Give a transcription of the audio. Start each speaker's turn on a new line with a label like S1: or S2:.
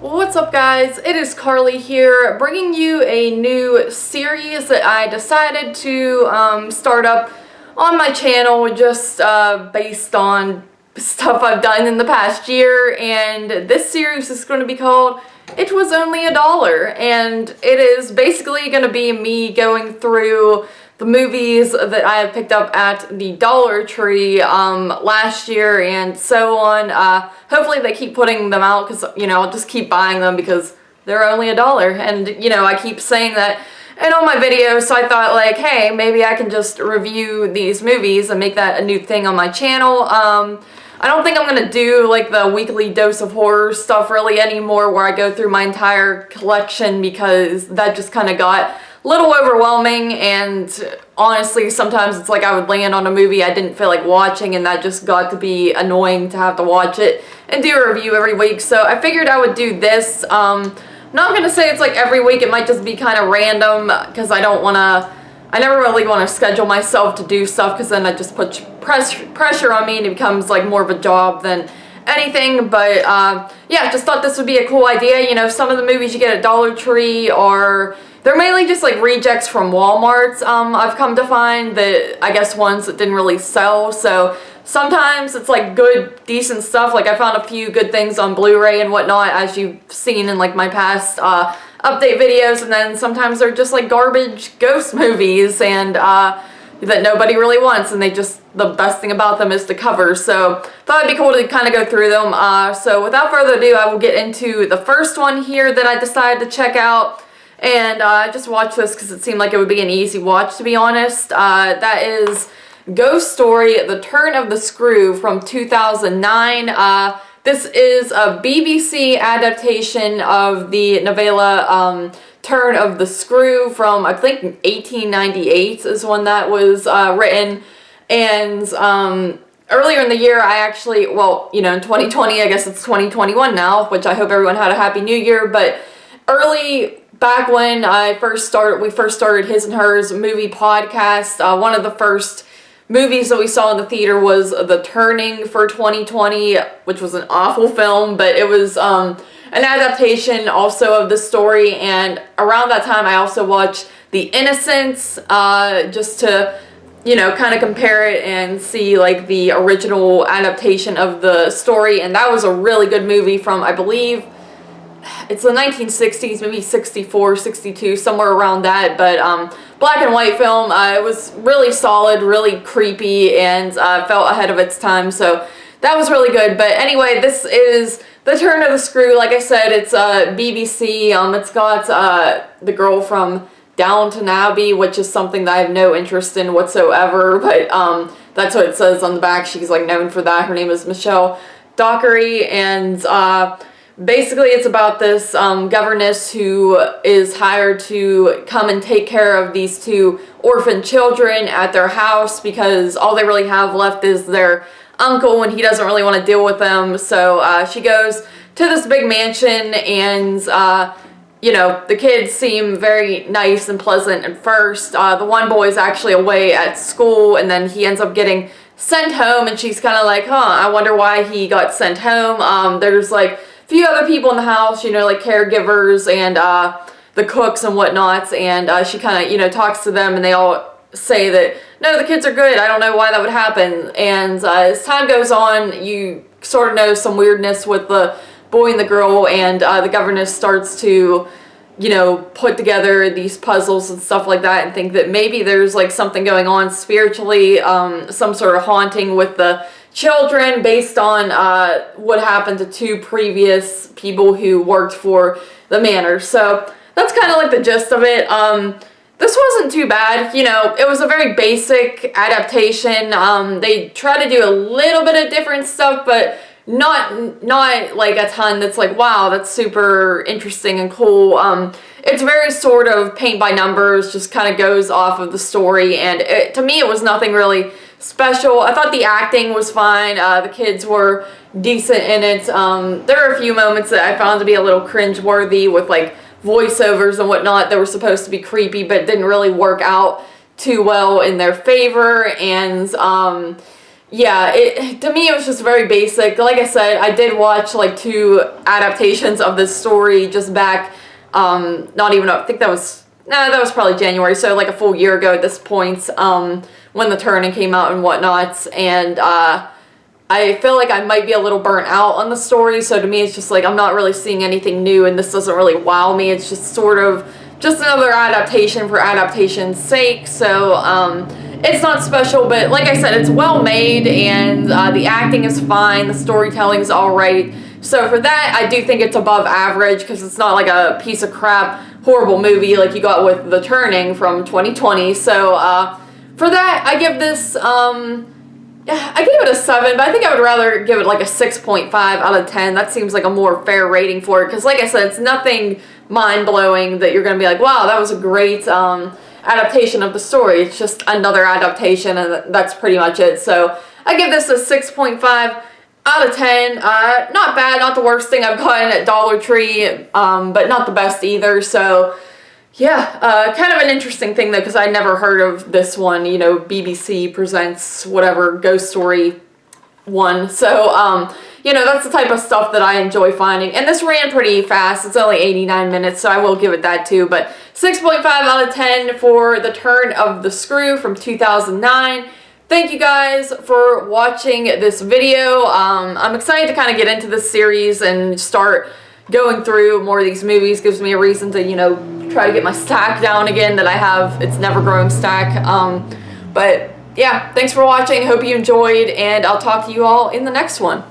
S1: What's up, guys? It is Carly here, bringing you a new series that I decided to start up on my channel, just based on stuff I've done in the past year. And this series is going to be called It Was Only $1, and it is basically going to be me going through the movies that I have picked up at the Dollar Tree last year and so on. Hopefully they keep putting them out, because, I'll just keep buying them because they're only $1. And, I keep saying that in all my videos, so I thought, like, hey, maybe I can just review these movies and make that a new thing on my channel. I don't think I'm going to do, like, the weekly dose of horror stuff really anymore, where I go through my entire collection, because that just kind of got a little overwhelming. And honestly, sometimes it's like I would land on a movie I didn't feel like watching, and that just got to be annoying to have to watch it and do a review every week. So I figured I would do this. Not going to say it's like every week. It might just be kind of random, because I never really want to schedule myself to do stuff, because then that just puts pressure on me and it becomes like more of a job than anything. But yeah, just thought this would be a cool idea. Some of the movies you get at Dollar Tree they're mainly just like rejects from Walmart. I've come to find that, I guess, ones that didn't really sell. So sometimes it's like good, decent stuff. Like I found a few good things on Blu-ray and whatnot, as you've seen in like my past update videos. And then sometimes they're just like garbage ghost movies and that nobody really wants, and the best thing about them is the cover. So thought it'd be cool to kind of go through them. So without further ado, I will get into the first one here that I decided to check out. And I just watched this because it seemed like it would be an easy watch, to be honest. That is Ghost Story: The Turn of the Screw from 2009. This is a BBC adaptation of the novella Turn of the Screw from, I think, 1898 is when that was written. And earlier in the year, I actually, in 2020, I guess it's 2021 now, which I hope everyone had a Happy New Year, but back when we first started His and Hers movie podcast, one of the first movies that we saw in the theater was The Turning for 2020, which was an awful film, but it was an adaptation also of the story. And around that time, I also watched The Innocents, just to, kind of compare it and see like the original adaptation of the story. And that was a really good movie from, I believe, it's the 1960s, maybe 64, 62, somewhere around that, but black and white film. It was really solid, really creepy, and felt ahead of its time, so that was really good. But anyway, this is The Turn of the Screw. Like I said, it's BBC. It's got the girl from Downton Abbey, which is something that I have no interest in whatsoever, but that's what it says on the back. She's like known for that. Her name is Michelle Dockery, and basically, it's about this governess who is hired to come and take care of these two orphan children at their house, because all they really have left is their uncle, and he doesn't really want to deal with them. So she goes to this big mansion, and the kids seem very nice and pleasant at first. The one boy is actually away at school, and then he ends up getting sent home, and she's kind of like, I wonder why he got sent home. There's like few other people in the house, like caregivers and the cooks and whatnots, and she kind of, talks to them, and they all say that, no, the kids are good, I don't know why that would happen. And as time goes on, you sort of know some weirdness with the boy and the girl, and the governess starts to, put together these puzzles and stuff like that, and think that maybe there's like something going on spiritually, some sort of haunting with the children, based on what happened to two previous people who worked for the manor. So that's kind of like the gist of it. This wasn't too bad. It was a very basic adaptation. They try to do a little bit of different stuff, but not like a ton that's like, wow, that's super interesting and cool. It's very sort of paint by numbers, just kind of goes off of the story, and to me it was nothing really special. I thought the acting was fine. The kids were decent in it. There are a few moments that I found to be a little cringe-worthy, with like voiceovers and whatnot that were supposed to be creepy but didn't really work out too well in their favor. And yeah, to me it was just very basic. Like I said, I did watch like 2 adaptations of this story just back, not even, I think that was, nah, that was probably January, so like a full year ago at this point, when The Turning came out and whatnot, and I feel like I might be a little burnt out on the story, so to me it's just like I'm not really seeing anything new, and this doesn't really wow me. It's just sort of just another adaptation for adaptation's sake, so it's not special, but like I said, it's well made, and the acting is fine, the storytelling is alright, so for that I do think it's above average, because it's not like a piece of crap horrible movie like you got with The Turning from 2020, so for that I give this, I gave it a 7, but I think I would rather give it like a 6.5 out of 10. That seems like a more fair rating for it, because like I said, it's nothing mind-blowing that you're going to be like, wow, that was a great adaptation of the story. It's just another adaptation, and that's pretty much it. So I give this a 6.5 out of 10. Not bad, not the worst thing I've gotten at Dollar Tree, but not the best either. So yeah, kind of an interesting thing though, because I never heard of this one, you know, BBC presents whatever Ghost Story one. So, you know, that's the type of stuff that I enjoy finding. And this ran pretty fast. It's only 89 minutes, so I will give it that too. But 6.5 out of 10 for The Turn of the Screw from 2009. Thank you guys for watching this video. I'm excited to kind of get into this series and start going through more of these movies. Gives me a reason to, you know, try to get my stack down again that I have. It's never growing stack. But yeah, thanks for watching. Hope you enjoyed, and I'll talk to you all in the next one.